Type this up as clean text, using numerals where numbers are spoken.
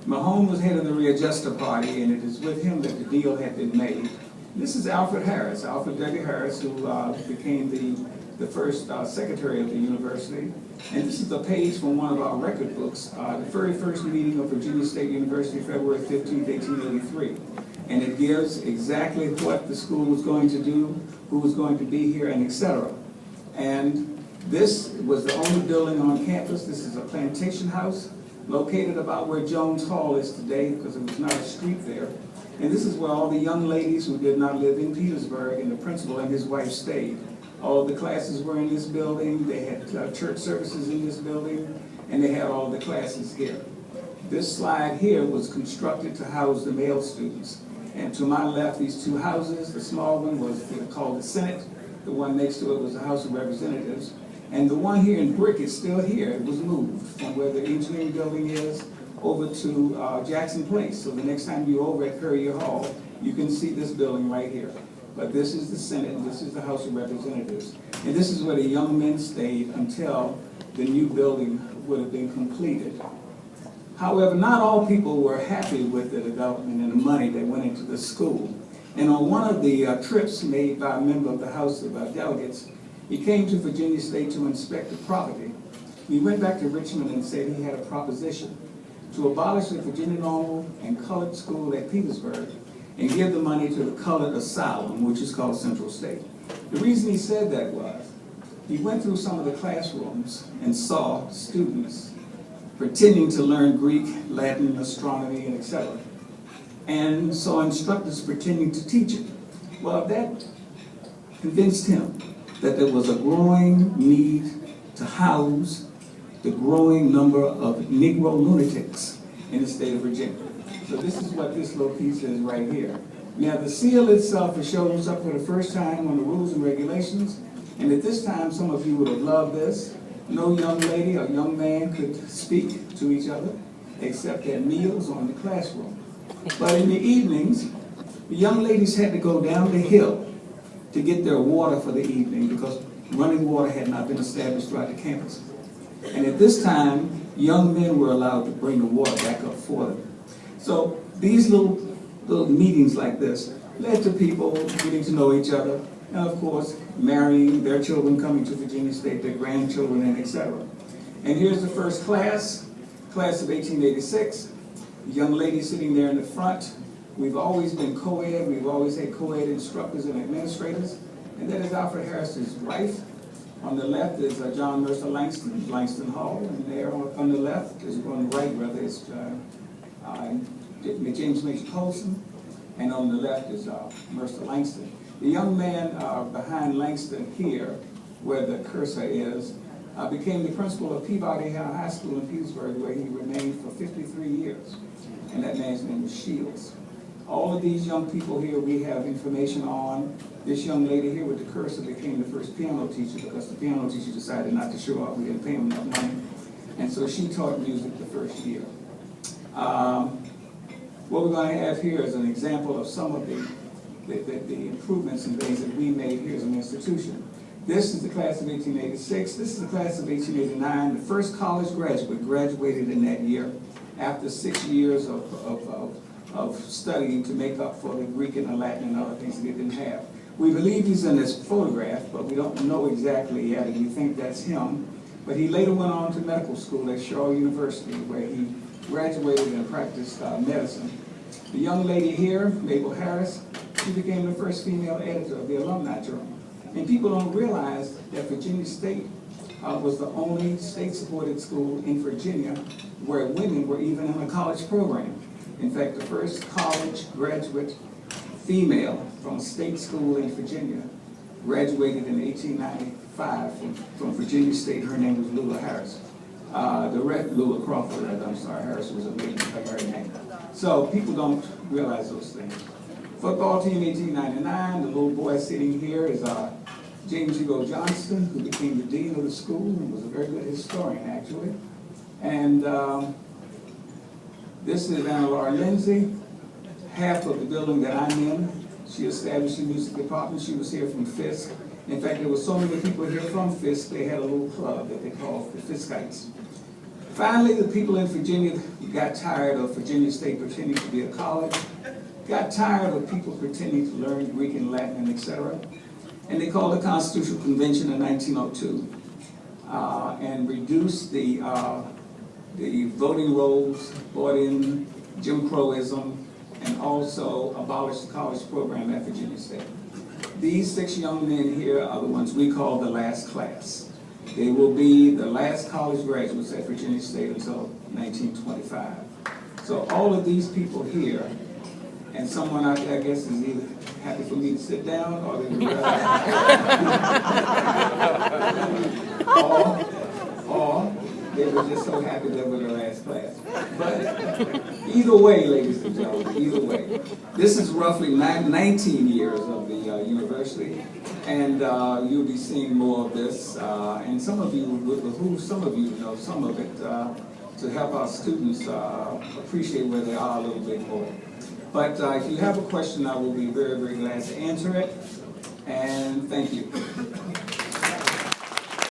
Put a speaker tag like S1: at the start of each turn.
S1: Mahone was head of the readjuster party, and it is with him that the deal had been made. This is Alfred Harris, Alfred W. Harris, who became the first secretary of the university. And this is a page from one of our record books, the very first meeting of Virginia State University, February 15, 1883. And it gives exactly what the school was going to do, who was going to be here, and etc. And this was the only building on campus. This is a plantation house located about where Jones Hall is today, because there was not a street there. And this is where all the young ladies who did not live in Petersburg and the principal and his wife stayed. All of the classes were in this building. They had church services in this building, and they had all the classes here. This slide here was constructed to house the male students. And to my left, these two houses, the small one was called the Senate. The one next to it was the House of Representatives. And the one here in brick is still here. It was moved from where the engineering building is over to Jackson Place. So the next time you're over at Currier Hall, you can see this building right here. But this is the Senate, and this is the House of Representatives. And this is where the young men stayed until the new building would have been completed. However, not all people were happy with the development and the money that went into the school. And on one of the trips made by a member of the House of Delegates, he came to Virginia State to inspect the property. He went back to Richmond and said he had a proposition to abolish the Virginia Normal and Colored School at Petersburg and give the money to the Colored Asylum, which is called Central State. The reason he said that was he went through some of the classrooms and saw students pretending to learn Greek, Latin, astronomy, and etc. And saw instructors pretending to teach it. Well, that convinced him that there was a growing need to house the growing number of Negro lunatics in the state of Virginia. So this is what this little piece is right here. Now the seal itself shows up for the first time on the rules and regulations, and at this time some of you would have loved this. No young lady or young man could speak to each other except at meals or in the classroom. But in the evenings, the young ladies had to go down the hill to get their water for the evening because running water had not been established throughout the campus. And at this time, young men were allowed to bring the water back up for them. So these little meetings like this led to people getting to know each other, and of course, marrying, their children coming to Virginia State, their grandchildren, and etc. And here's the first class of 1886. The young lady sitting there in the front. We've always been co-ed. We've always had co-ed instructors and administrators. And that is Alfred Harris's wife. On the left is John Mercer Langston, Langston Hall. And there on the left is, on the right rather, is James Major Colson. And on the left is Mercer Langston. The young man behind Langston here, where the cursor is, became the principal of Peabody High School in Petersburg, where he remained for 53 years. And that man's name was Shields. All of these young people here we have information on. This young lady here with the cursor became the first piano teacher because the piano teacher decided not to show up. We didn't pay him enough money. And so she taught music the first year. What we're going to have here is an example of some of the improvements and things that we made here as an institution. This is the class of 1886. This is the class of 1889. The first college graduate graduated in that year after 6 years of studying to make up for the Greek and the Latin and other things that they didn't have. We believe he's in this photograph, but we don't know exactly yet, and we think that's him. But he later went on to medical school at Shaw University, where he graduated and practiced medicine. The young lady here, Mabel Harris, she became the first female editor of the Alumni Journal. And people don't realize that Virginia State was the only state-supported school in Virginia where women were even in a college program. In fact, the first college graduate female from a state school in Virginia graduated in 1895 from Virginia State. Her name was Lula Harris. Lula Crawford, I'm sorry, Harris was a lady, her married name. So people don't realize those things. Football team 1899, the little boy sitting here is James Hugo Johnston, who became the dean of the school and was a very good historian, actually. And this is Anna Laura Lindsay, half of the building that I'm in. She established the music department. She was here from Fisk. In fact, there were so many people here from Fisk, they had a little club that they called the Fiskites. Finally, the people in Virginia got tired of Virginia State pretending to be a college, got tired of people pretending to learn Greek and Latin, and etc. And they called the Constitutional Convention in 1902 and reduced the voting rolls, brought in Jim Crowism, and also abolished the college program at Virginia State. These 6 young men here are the ones we call the last class. They will be the last college graduates at Virginia State until 1925. So all of these people here, and someone I guess is either happy for me to sit down or they would or they were just so happy they were the last class. But either way, ladies and gentlemen, either way, this is roughly 19 years of the university, and you'll be seeing more of this. And some of you will behoove some of you to know some of it to help our students appreciate where they are a little bit more. But if you have a question, I will be very, very glad to answer it. And thank you.